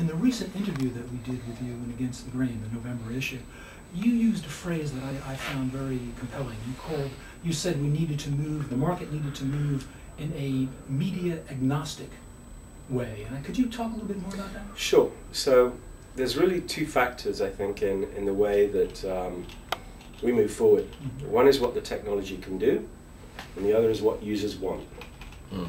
in the recent interview that we did with you in Against the Grain, the November issue, you used a phrase that I found very compelling. You said we needed to move, the market needed to move in a media agnostic way. And could you talk a little bit more about that? Sure. So there's really two factors, I think, in the way that we move forward. Mm-hmm. One is what the technology can do, and the other is what users want. Mm.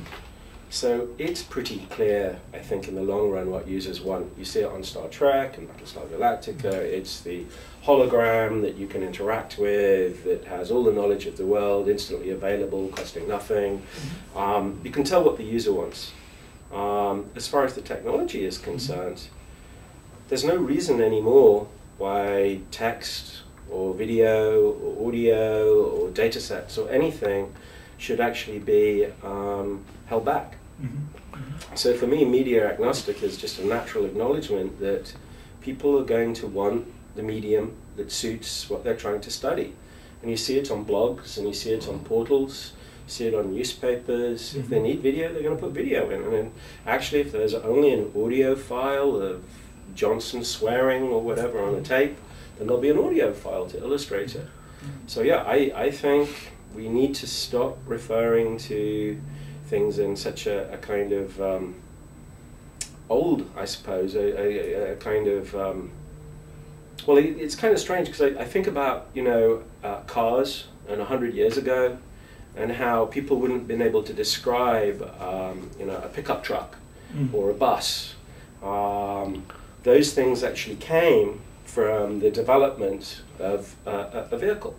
So it's pretty clear, I think, in the long run what users want. You see it on Star Trek and Battlestar Galactica. It's the hologram that you can interact with, that has all the knowledge of the world instantly available, costing nothing. Mm-hmm. You can tell what the user wants. As far as the technology is concerned, mm-hmm. there's no reason anymore why text or video or audio or data sets or anything should actually be held back. Mm-hmm. Mm-hmm. So for me, media agnostic is just a natural acknowledgement that people are going to want the medium that suits what they're trying to study. And you see it on blogs, and you see it on portals, you see it on newspapers. Mm-hmm. If they need video, they're going to put video in. And then actually, if there's only an audio file of Johnson swearing or whatever on a tape, then there'll be an audio file to illustrate it. So yeah, I think we need to stop referring to things in such a kind of old, I suppose, a kind of, well, it's kind of strange because I think about, cars and 100 years ago and how people wouldn't have been able to describe, a pickup truck or a bus. Those things actually came from the development of a vehicle.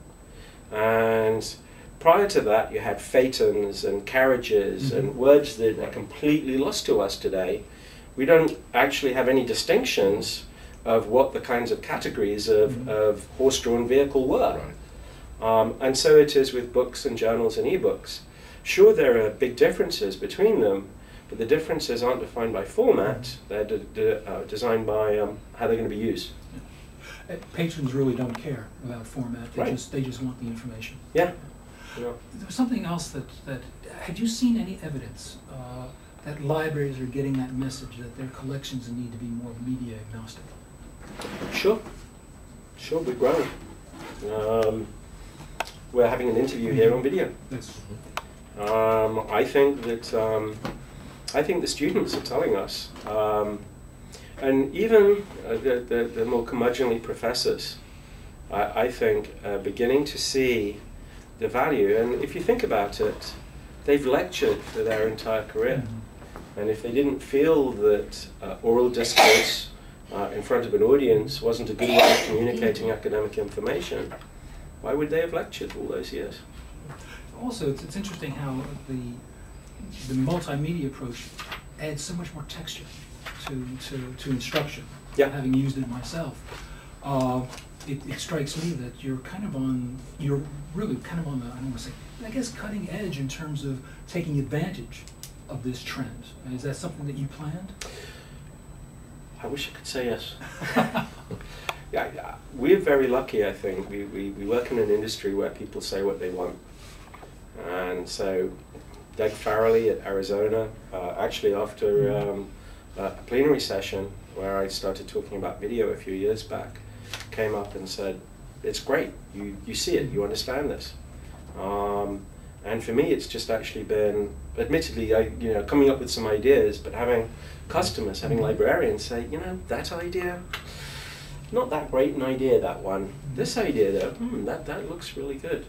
And prior to that, you had phaetons and carriages mm-hmm. and words that are completely lost to us today. We don't actually have any distinctions of what the kinds of categories of, mm-hmm. of horse-drawn vehicle were. Right. And so it is with books and journals and e-books. Sure, there are big differences between them, but the differences aren't defined by format. They're designed by how they're going to be used. Yeah. Patrons really don't care about format. They, right. they just want the information. Yeah. Yeah. There was something else that had you seen any evidence that libraries are getting that message that their collections need to be more media agnostic? Sure, we're growing. We're having an interview here on video. Yes. I think that the students are telling us, and even the more curmudgeonly professors, I think, are beginning to see the value. And if you think about it, they've lectured for their entire career. Mm-hmm. And if they didn't feel that oral discourse in front of an audience wasn't a good way of communicating academic information, why would they have lectured all those years? Also, it's interesting how the multimedia approach adds so much more texture to instruction. Yeah. Having used it myself, it strikes me that you're really kind of on the, I don't want to say, I guess, cutting edge in terms of taking advantage of this trend. Is that something that you planned? I wish I could say yes. Yeah, we're very lucky, I think. We work in an industry where people say what they want. And so Doug Farrelly at Arizona, actually after a plenary session where I started talking about video a few years back, came up and said, it's great, you see it, you understand this. And for me, it's just actually been, admittedly, coming up with some ideas, but having customers, having librarians say, that idea, not that great an idea, that one. This idea, though, that looks really good.